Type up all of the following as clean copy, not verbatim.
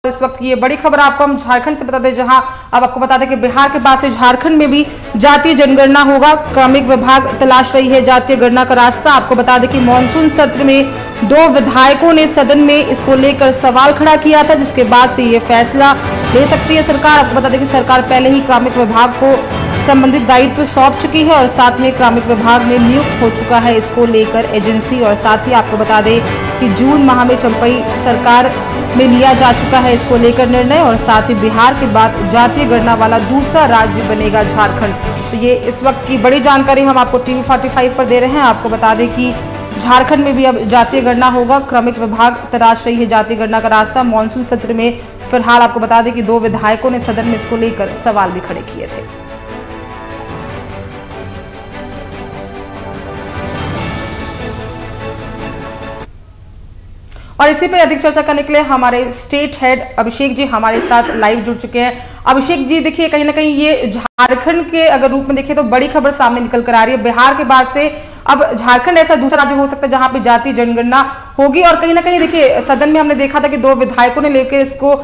इस वक्त ये बड़ी खबर आपको हम झारखंड से बता दें, जहां अब आपको बता दें कि बिहार के बाद से झारखंड में भी जातीय जनगणना होगा। क्रमिक विभाग तलाश रही है जातीय गणना का रास्ता। आपको बता दें कि मानसून सत्र में 2 विधायकों ने सदन में इसको लेकर सवाल खड़ा किया था, जिसके बाद से ये फैसला ले सकती है सरकार। आपको बता दें कि सरकार पहले ही क्रमिक विभाग को संबंधित दायित्व सौंप चुकी है और साथ में क्रमिक विभाग में नियुक्त हो चुका है इसको लेकर एजेंसी। और साथ ही आपको बता दें कि जून माह में चंपई सरकार में लिया जा चुका है इसको लेकर निर्णय, और साथ ही बिहार के बाद जातीय गणना वाला दूसरा राज्य बनेगा झारखंड। तो ये इस वक्त की बड़ी जानकारी हम आपको टीवी 45 पर दे रहे हैं। आपको बता दें कि झारखंड में भी अब जातीय गणना होगा। क्रमिक विभाग तलाश रही है जातीय गणना का रास्ता। मानसून सत्र में फिलहाल आपको बता दें कि 2 विधायकों ने सदन में इसको लेकर सवाल भी खड़े किए थे। और इसी पे अधिक चर्चा करने के लिए हमारे स्टेट हेड अभिषेक जी हमारे साथ लाइव जुड़ चुके हैं। अभिषेक जी, देखिए कहीं ना कहीं ये झारखंड के अगर रूप में देखें तो बड़ी खबर सामने निकल कर आ रही है। बिहार के बाद से अब झारखंड ऐसा दूसरा राज्य हो सकता है जहां पे जातीय जनगणना होगी। और कहीं ना कहीं देखिए सदन में हमने देखा था कि 2 विधायकों ने लेकर इसको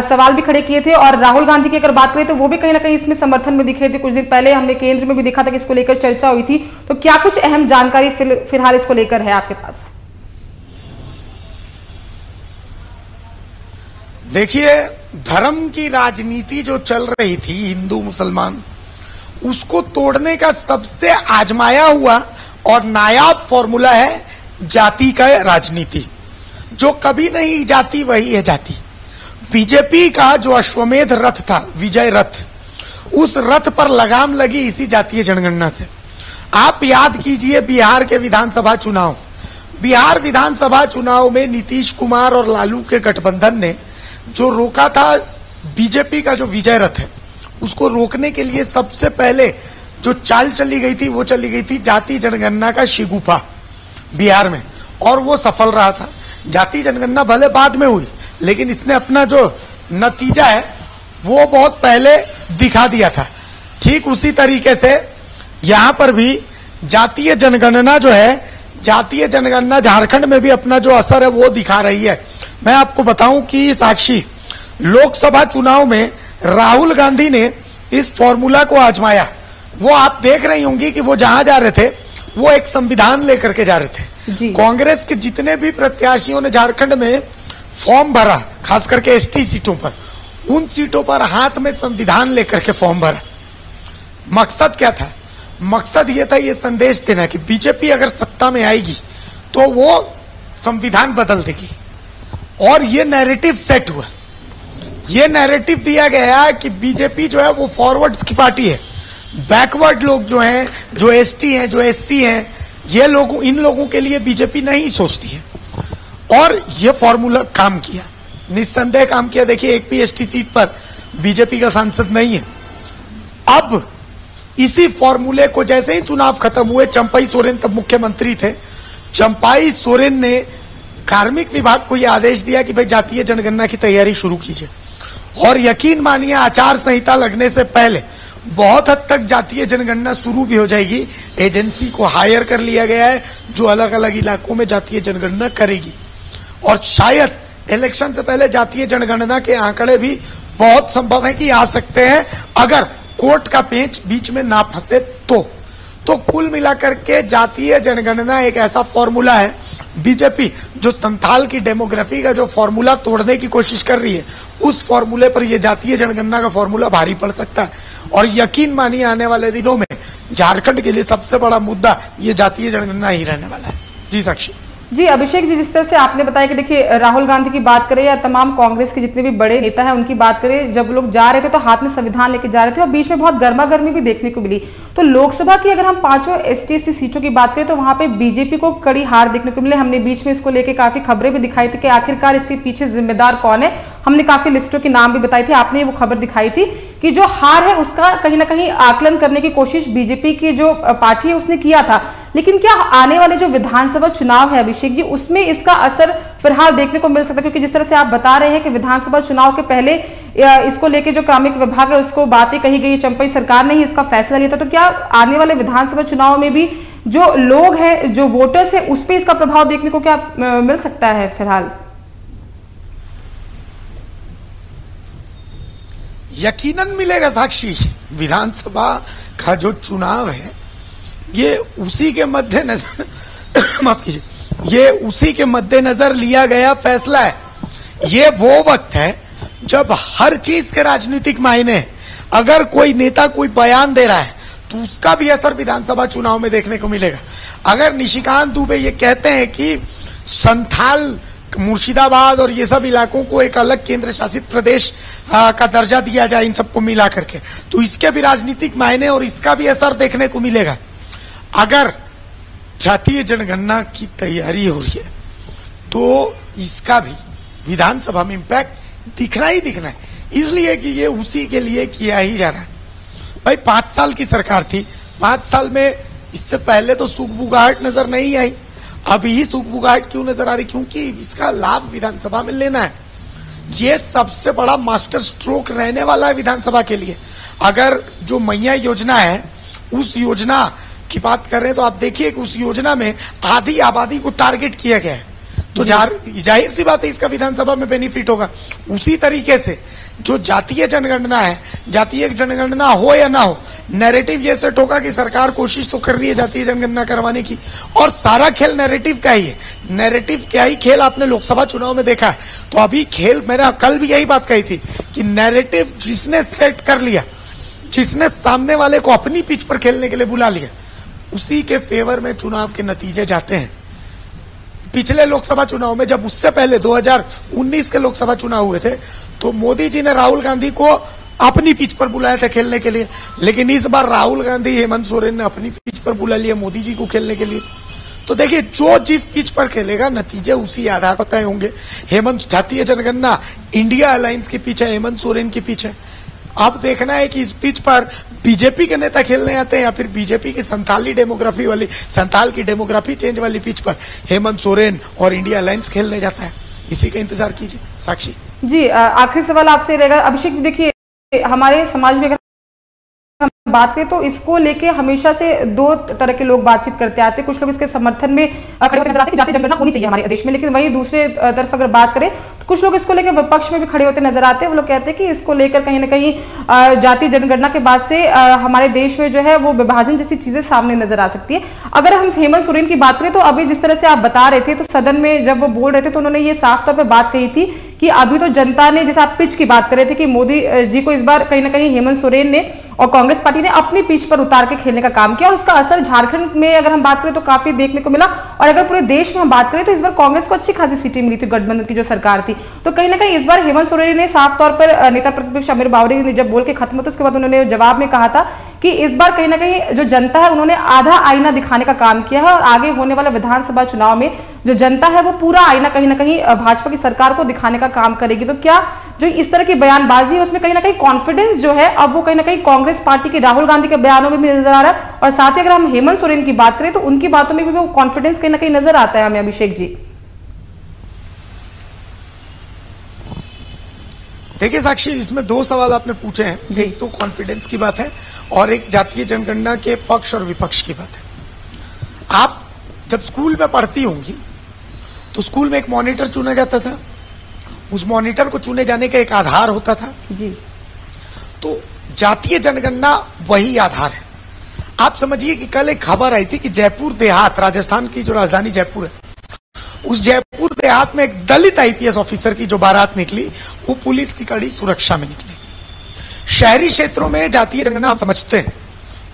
सवाल भी खड़े किए थे, और राहुल गांधी की अगर बात करें तो वो भी कहीं ना कहीं इसमें समर्थन में दिखे थे। कुछ दिन पहले हमने केंद्र में भी देखा था कि इसको लेकर चर्चा हुई थी। तो क्या कुछ अहम जानकारी फिलहाल इसको लेकर है आपके पास? देखिए, धर्म की राजनीति जो चल रही थी हिंदू मुसलमान, उसको तोड़ने का सबसे आजमाया हुआ और नायाब फॉर्मूला है जाति का राजनीति। जो कभी नहीं जाती वही है जाति। बीजेपी का जो अश्वमेध रथ था, विजय रथ, उस रथ पर लगाम लगी इसी जातीय जनगणना से। आप याद कीजिए बिहार के विधानसभा चुनाव। बिहार विधानसभा चुनाव में नीतीश कुमार और लालू के गठबंधन ने जो रोका था बीजेपी का जो विजय रथ है, उसको रोकने के लिए सबसे पहले जो चाल चली गई थी वो चली गई थी जातीय जनगणना का शिगुफा बिहार में, और वो सफल रहा था। जातीय जनगणना भले बाद में हुई, लेकिन इसने अपना जो नतीजा है वो बहुत पहले दिखा दिया था। ठीक उसी तरीके से यहां पर भी जातीय जनगणना जो है, जातीय जनगणना झारखंड में भी अपना जो असर है वो दिखा रही है। मैं आपको बताऊं कि साक्षी, लोकसभा चुनाव में राहुल गांधी ने इस फॉर्मूला को आजमाया। वो आप देख रही होंगी कि वो जहां जा रहे थे वो एक संविधान लेकर के जा रहे थे। कांग्रेस के जितने भी प्रत्याशियों ने झारखंड में फॉर्म भरा, खास करके एसटी सीटों पर, उन सीटों पर हाथ में संविधान लेकर के फॉर्म भरा। मकसद क्या था? मकसद ये था ये संदेश देना कि बीजेपी अगर सत्ता में आएगी तो वो संविधान बदल देगी। और ये नैरेटिव सेट हुआ। ये नैरेटिव दिया गया कि बीजेपी जो है वो फॉरवर्ड की पार्टी है। बैकवर्ड लोग जो हैं, जो एसटी हैं, जो एससी हैं, ये लोग, इन लोगों के लिए बीजेपी नहीं सोचती है। और ये फॉर्मूला काम किया, निस्संदेह काम किया। देखिए, एक भी एसटी सीट पर बीजेपी का सांसद नहीं है। अब इसी फॉर्मूले को, जैसे ही चुनाव खत्म हुए, चंपई सोरेन तब मुख्यमंत्री थे, चंपई सोरेन ने कार्मिक विभाग को यह आदेश दिया कि भाई जातीय जनगणना की तैयारी शुरू कीजिए। और यकीन मानिए, आचार संहिता लगने से पहले बहुत हद तक जातीय जनगणना शुरू भी हो जाएगी। एजेंसी को हायर कर लिया गया है जो अलग अलग इलाकों में जातीय जनगणना करेगी। और शायद इलेक्शन से पहले जातीय जनगणना के आंकड़े भी बहुत संभव है कि आ सकते हैं, अगर कोर्ट का पेंच बीच में ना फंसे तो कुल मिलाकर के जातीय जनगणना एक ऐसा फॉर्मूला है। बीजेपी जो संथाल की डेमोग्राफी का जो फॉर्मूला तोड़ने की कोशिश कर रही है, उस फॉर्मूले पर यह जातीय जनगणना का फॉर्मूला भारी पड़ सकता है। और यकीन मानिए, आने वाले दिनों में झारखंड के लिए सबसे बड़ा मुद्दा ये जातीय जनगणना ही रहने वाला है। जी साक्षी जी। अभिषेक जी, जिस तरह से आपने बताया कि देखिए राहुल गांधी की बात करें या तमाम कांग्रेस के जितने भी बड़े नेता हैं उनकी बात करें, जब लोग जा रहे थे तो हाथ में संविधान लेके जा रहे थे और बीच में बहुत गर्मा गर्मी भी देखने को मिली। तो लोकसभा की अगर हम 5 एसटी सीटों की बात करें तो वहां पे बीजेपी को कड़ी हार देखने को मिले। हमने बीच में इसको लेकर काफी खबरें भी दिखाई थी कि आखिरकार इसके पीछे जिम्मेदार कौन है। हमने काफी लिस्टों के नाम भी बताई थी, आपने वो खबर दिखाई थी कि जो हार है उसका कहीं ना कहीं आकलन करने की कोशिश बीजेपी की जो पार्टी है उसने किया था। लेकिन क्या आने वाले जो विधानसभा चुनाव है अभिषेक जी, उसमें इसका असर फिलहाल देखने को मिल सकता है? क्योंकि जिस तरह से आप बता रहे हैं कि विधानसभा चुनाव के पहले इसको लेके जो क्रमिक विभाग है उसको बातें कही गई, चंपई सरकार ने ही इसका फैसला लिया था। तो क्या आने वाले विधानसभा चुनाव में भी जो लोग हैं, जो वोटर्स है, उस पर इसका प्रभाव देखने को क्या मिल सकता है फिलहाल? यकीनन मिलेगा साक्षी। विधानसभा का जो चुनाव है ये उसी के मद्देनजर माफ कीजिए, ये उसी के मद्देनजर लिया गया फैसला है। ये वो वक्त है जब हर चीज के राजनीतिक मायने हैं। अगर कोई नेता कोई बयान दे रहा है तो उसका भी असर विधानसभा चुनाव में देखने को मिलेगा। अगर निशिकांत दुबे ये कहते हैं कि संथाल, मुर्शिदाबाद और ये सब इलाकों को एक अलग केंद्र शासित प्रदेश का दर्जा दिया जाए इन सबको मिला करके, तो इसके भी राजनीतिक मायने और इसका भी असर देखने को मिलेगा। अगर जातीय जनगणना की तैयारी हो रही है तो इसका भी विधानसभा में इंपैक्ट दिखना ही दिखना है, इसलिए कि ये उसी के लिए किया ही जा रहा है। भाई 5 साल की सरकार थी, 5 साल में इससे पहले तो सुगबुगाहट नजर नहीं आई, अभी ही सुगबुगाहट क्यों नजर आ रही? क्योंकि इसका लाभ विधानसभा में लेना है। ये सबसे बड़ा मास्टर स्ट्रोक रहने वाला है विधानसभा के लिए। अगर जो मैया योजना है उस योजना की बात कर रहे हैं तो आप देखिए कि उस योजना में आधी आबादी को टारगेट किया गया है, तो जाहिर सी बात है इसका विधानसभा में बेनिफिट होगा। उसी तरीके से जो जातीय जनगणना है, जातीय जनगणना हो या ना हो, नैरेटिव ये सेट होगा कि सरकार कोशिश तो कर रही है जातीय जनगणना करवाने की, और सारा खेल नैरेटिव का ही है। नैरेटिव क्या ही खेल आपने लोकसभा चुनाव में देखा है। तो अभी खेल, मैंने कल भी यही बात कही थी कि नैरेटिव जिसने सेट कर लिया, जिसने सामने वाले को अपनी पिच पर खेलने के लिए बुला लिया, उसी के फेवर में चुनाव के नतीजे जाते हैं। पिछले लोकसभा चुनाव में, जब उससे पहले 2019 के लोकसभा चुनाव हुए थे, तो मोदी जी ने राहुल गांधी को अपनी पिच पर बुलाया था खेलने के लिए, लेकिन इस बार राहुल गांधी हेमंत सोरेन ने अपनी पिच पर बुला लिया मोदी जी को खेलने के लिए। तो देखिए, जो जिस पिच पर खेलेगा नतीजे उसी आधार पर तय होंगे। हेमंत, जातीय जनगणना इंडिया अलायंस की पिच है, हेमंत सोरेन की पिच है। अब देखना है कि इस पिच पर बीजेपी के नेता खेलने आते हैं या फिर बीजेपी की संथाली डेमोग्राफी वाली, संथाल की डेमोग्राफी चेंज वाली पिच पर हेमंत सोरेन और इंडिया अलायंस खेलने जाता है। इसी का इंतजार कीजिए साक्षी जी। आखिरी सवाल आपसे रहेगा अभिषेक जी, देखिए हमारे समाज में अगर हम बात करें तो इसको लेके हमेशा से दो तरह के लोग बातचीत करते आते हैं। कुछ लोग इसके समर्थन में खड़े होते नजर आते हैं कि जातीय जनगणना होनी चाहिए हमारे देश में, लेकिन वहीं दूसरे तरफ अगर बात करें तो कुछ लोग इसको लेकर विपक्ष में भी खड़े होते नजर आते हैं। वो लोग कहते हैं कि इसको लेकर कहीं ना कहीं जातीय जनगणना के बाद से हमारे देश में जो है वो विभाजन जैसी चीजें सामने नजर आ सकती है। अगर हम हेमंत सोरेन की बात करें तो अभी जिस तरह से आप बता रहे थे, तो सदन में जब वो बोल रहे थे तो उन्होंने ये साफ तौर पर बात कही थी कि अभी तो जनता ने, जैसे आप पिच की बात कर रहे थे कि मोदी जी को इस बार कहीं ना कहीं हेमंत सोरेन ने और कांग्रेस पार्टी ने अपनी पिच पर उतार के खेलने का काम किया, और उसका असर झारखंड में अगर हम बात करें तो काफी देखने को मिला। और अगर पूरे देश में हम बात करें तो इस बार कांग्रेस को अच्छी खासी सीटें मिली थी गठबंधन की जो सरकार थी। तो कहीं ना कहीं इस बार हेमंत सोरेन ने साफ तौर पर नेता प्रतिपक्ष अमीर बावरी ने जब बोल के खत्म होता उसके बाद उन्होंने जवाब में कहा था कि इस बार कहीं ना कहीं जो जनता है उन्होंने आधा आईना दिखाने का काम किया है, और आगे होने वाले विधानसभा चुनाव में जो जनता है वो पूरा आईना कहीं ना कहीं भाजपा की सरकार को दिखाने का काम करेगी। तो क्या जो इस तरह की बयानबाजी है उसमें कहीं ना कहीं कॉन्फिडेंस जो है अब वो कहीं ना कहीं कांग्रेस पार्टी के राहुल गांधी के बयानों में भी नजर आ रहा है, और साथ ही अगर हम हेमंत सोरेन की बात करें तो उनकी बातों में भी वो कॉन्फिडेंस कहीं ना कहीं नजर आता है हमें, अभिषेक जी? देखिए साक्षी, इसमें दो सवाल आपने पूछे हैं। एक तो कॉन्फिडेंस की बात है और एक जातीय जनगणना के पक्ष और विपक्ष की बात है। आप जब स्कूल में पढ़ती होंगी तो स्कूल में एक मॉनिटर चुना जाता था, उस मॉनिटर को चुने जाने का एक आधार होता था जी। तो जातीय जनगणना वही आधार है। आप समझिए कि कल एक खबर आई थी कि जयपुर देहात, राजस्थान की जो राजधानी जयपुर है, उस जयपुर देहात में एक दलित आईपीएस ऑफिसर की जो बारात निकली वो पुलिस की कड़ी सुरक्षा में निकली। शहरी क्षेत्रों में जातीय जनगणना हम समझते हैं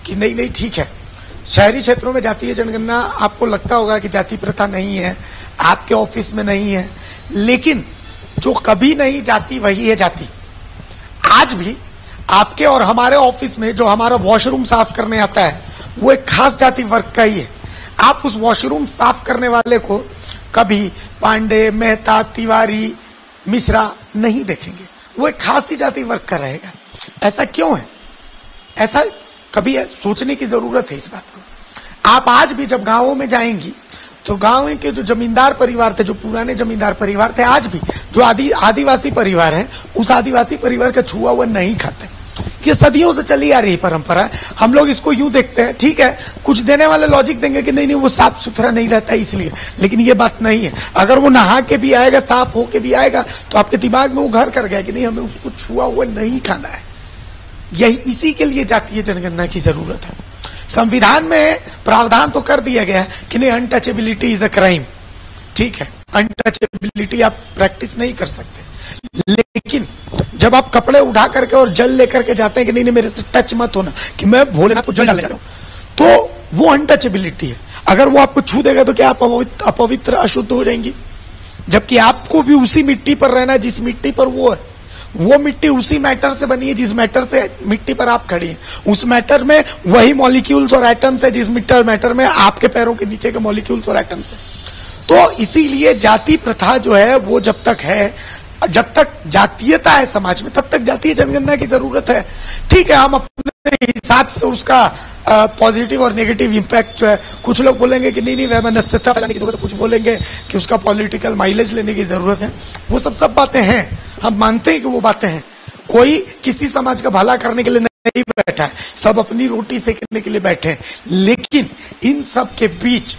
कि नहीं ठीक है, शहरी क्षेत्रों में जातीय जनगणना आपको लगता होगा कि जाति प्रथा नहीं है, आपके ऑफिस में नहीं है, लेकिन जो कभी नहीं जाती वही है जाति। आज भी आपके और हमारे ऑफिस में जो हमारा वॉशरूम साफ करने आता है वो एक खास जाति वर्ग का ही है। आप उस वॉशरूम साफ करने वाले को कभी पांडे, मेहता, तिवारी, मिश्रा नहीं देखेंगे, वो एक खास ही जाति वर्ग का रहेगा। ऐसा क्यों है? ऐसा कभी सोचने की जरूरत है इस बात को। आप आज भी जब गांवों में जाएंगी तो गांव के जो जमींदार परिवार थे, जो पुराने जमींदार परिवार थे, आज भी जो आदिवासी परिवार है, उस आदिवासी परिवार का छुआ हुआ नहीं खाते। ये सदियों से चली आ रही परंपरा है। हम लोग इसको यूं देखते हैं, ठीक है, कुछ देने वाले लॉजिक देंगे कि नहीं वो साफ सुथरा नहीं रहता इसलिए, लेकिन ये बात नहीं है। अगर वो नहा के भी आएगा, साफ होके भी आएगा, तो आपके दिमाग में वो घर कर गया कि नहीं हमें उसको छुआ हुआ नहीं खाना है। यही इसी के लिए जातीय जनगणना की जरूरत है। संविधान में प्रावधान तो कर दिया गया है कि नहीं, अनटचेबिलिटी इज अ क्राइम, ठीक है, अनटचेबिलिटी आप प्रैक्टिस नहीं कर सकते, लेकिन जब आप कपड़े उठा करके और जल लेकर के जाते हैं कि नहीं मेरे से टच मत होना, कि मैं भोलेनाथ को जल डालने जा रहा हूं, तो वो अनटचेबिलिटी है। अगर वो आपको छू देगा तो क्या आप अपवित्र अशुद्ध हो जाएंगी? जबकि आपको भी उसी मिट्टी पर रहना है जिस मिट्टी पर वो है। वो मिट्टी उसी मैटर से बनी है जिस मैटर से मिट्टी पर आप खड़ी हैं। उस मैटर में वही मॉलिक्यूल्स और एटम्स है जिस मैटर में आपके पैरों के नीचे के मॉलिक्यूल्स और एटम्स है। तो इसीलिए जाति प्रथा जो है वो जब तक है, जब तक जातीयता है समाज में, तब तक जातीय जनगणना की जरूरत है। ठीक है, हम अपने हिसाब से उसका पॉजिटिव और नेगेटिव इंपैक्ट जो है, कुछ लोग बोलेंगे कि नहीं वैमनस्यता फैलाने की जरूरत है, कुछ बोलेंगे कि उसका पॉलिटिकल माइलेज लेने की जरूरत है। वो सब बातें हैं, हम मानते हैं कि वो बातें हैं। कोई किसी समाज का भला करने के लिए नहीं बैठा है, सब अपनी रोटी सेकने के लिए बैठे हैं। लेकिन इन सब के बीच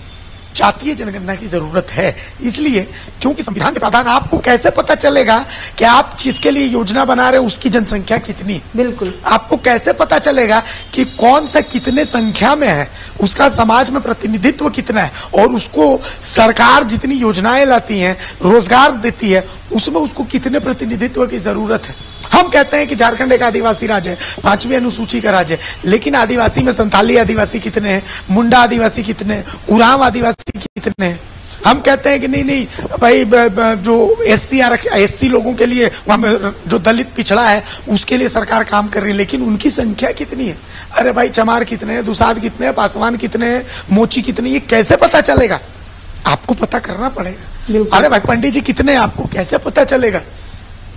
जातीय जनगणना की जरूरत है, इसलिए क्योंकि संविधान के प्रावधान, आपको कैसे पता चलेगा कि आप जिसके लिए योजना बना रहे हैं उसकी जनसंख्या कितनी? बिल्कुल, आपको कैसे पता चलेगा कि कौन सा कितने संख्या में है, उसका समाज में प्रतिनिधित्व कितना है, और उसको सरकार जितनी योजनाएं लाती है, रोजगार देती है, उसमें उसको कितने प्रतिनिधित्व की जरूरत है। हम कहते हैं कि झारखंड एक आदिवासी राज्य है, 5वीं अनुसूची का राज्य है, लेकिन आदिवासी में संथाली आदिवासी कितने हैं, मुंडा आदिवासी कितने हैं, उरांव आदिवासी कितने हैं। हम कहते हैं कि नहीं भाई, जो एससी लोगों के लिए, जो दलित पिछड़ा है उसके लिए सरकार काम कर रही है, लेकिन उनकी संख्या कितनी है? अरे भाई, चमार कितने हैं, दुसाध कितने हैं, पासवान कितने हैं, मोची कितने, ये कैसे पता चलेगा? आपको पता करना पड़ेगा। अरे भाई, पंडित जी कितने हैं, आपको कैसे पता चलेगा?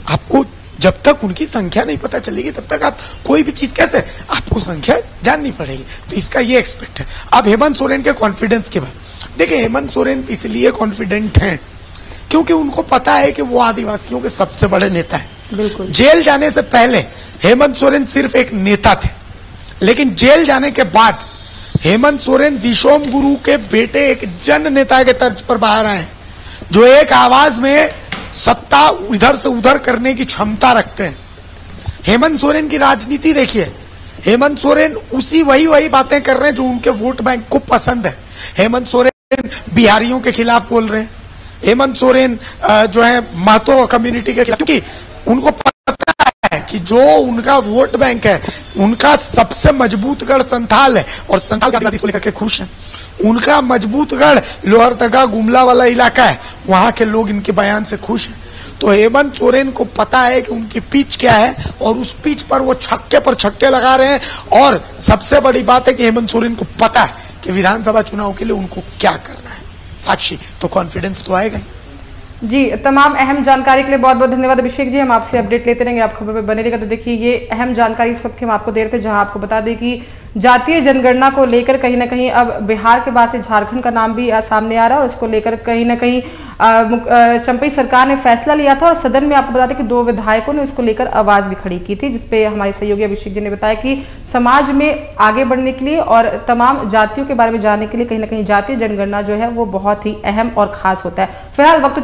आपको जब तक उनकी संख्या नहीं पता चलेगी तब तक आप कोई भी चीज कैसे, आपको संख्या जाननी पड़ेगी। तो इसका ये एक्सपेक्ट है। अब हेमंत सोरेन के कॉन्फिडेंस के बाद देखिए, हेमंत सोरेन इसलिए कॉन्फिडेंट हैं क्योंकि उनको पता है कि वो आदिवासियों के सबसे बड़े नेता हैं। बिल्कुल, जेल जाने से पहले हेमंत सोरेन सिर्फ एक नेता थे, लेकिन जेल जाने के बाद हेमंत सोरेन दिशोम गुरु के बेटे एक जन नेता के तर्ज पर बाहर आए हैं, जो एक आवाज में सत्ता इधर से उधर करने की क्षमता रखते हैं। हेमंत सोरेन की राजनीति देखिए, हेमंत सोरेन वही बातें कर रहे हैं जो उनके वोट बैंक को पसंद है। हेमंत सोरेन बिहारियों के खिलाफ बोल रहे हैं, हेमंत सोरेन जो है महतो कम्युनिटी के खिलाफ, क्योंकि उनको पता है कि जो उनका वोट बैंक है, उनका सबसे मजबूत गढ़ संथाल है, और संथाल आदिवासी को लेकर के खुश है। उनका मजबूत गढ़ लोहरदगा गुमला वाला इलाका है, वहां के लोग इनके बयान से खुश हैं। तो हेमंत सोरेन को पता है कि उनकी पिच क्या है, और उस पिच पर वो छक्के पर छक्के लगा रहे हैं। और सबसे बड़ी बात है कि हेमंत सोरेन को पता है कि विधानसभा चुनाव के लिए उनको क्या करना है। साक्षी, तो कॉन्फिडेंस तो आएगा ही। जी, तमाम अहम जानकारी के लिए बहुत बहुत धन्यवाद अभिषेक जी। हम आपसे अपडेट लेते रहेंगे, आप खबर पे बने रहिएगा। तो देखिए, ये अहम जानकारी इस वक्त हम आपको दे रहे थे, जहां आपको बता दें कि जातीय जनगणना को लेकर कहीं ना कहीं अब बिहार के बाद से झारखंड का नाम भी सामने आ रहा है, और उसको लेकर कहीं ना कहीं चंपई सरकार ने फैसला लिया था, और सदन में आपको बता दें कि 2 विधायकों ने उसको लेकर आवाज भी खड़ी की थी, जिसपे हमारे सहयोगी अभिषेक जी ने बताया कि समाज में आगे बढ़ने के लिए और तमाम जातियों के बारे में जानने के लिए कहीं ना कहीं जातीय जनगणना जो है वो बहुत ही अहम और खास होता है। फिलहाल वक्त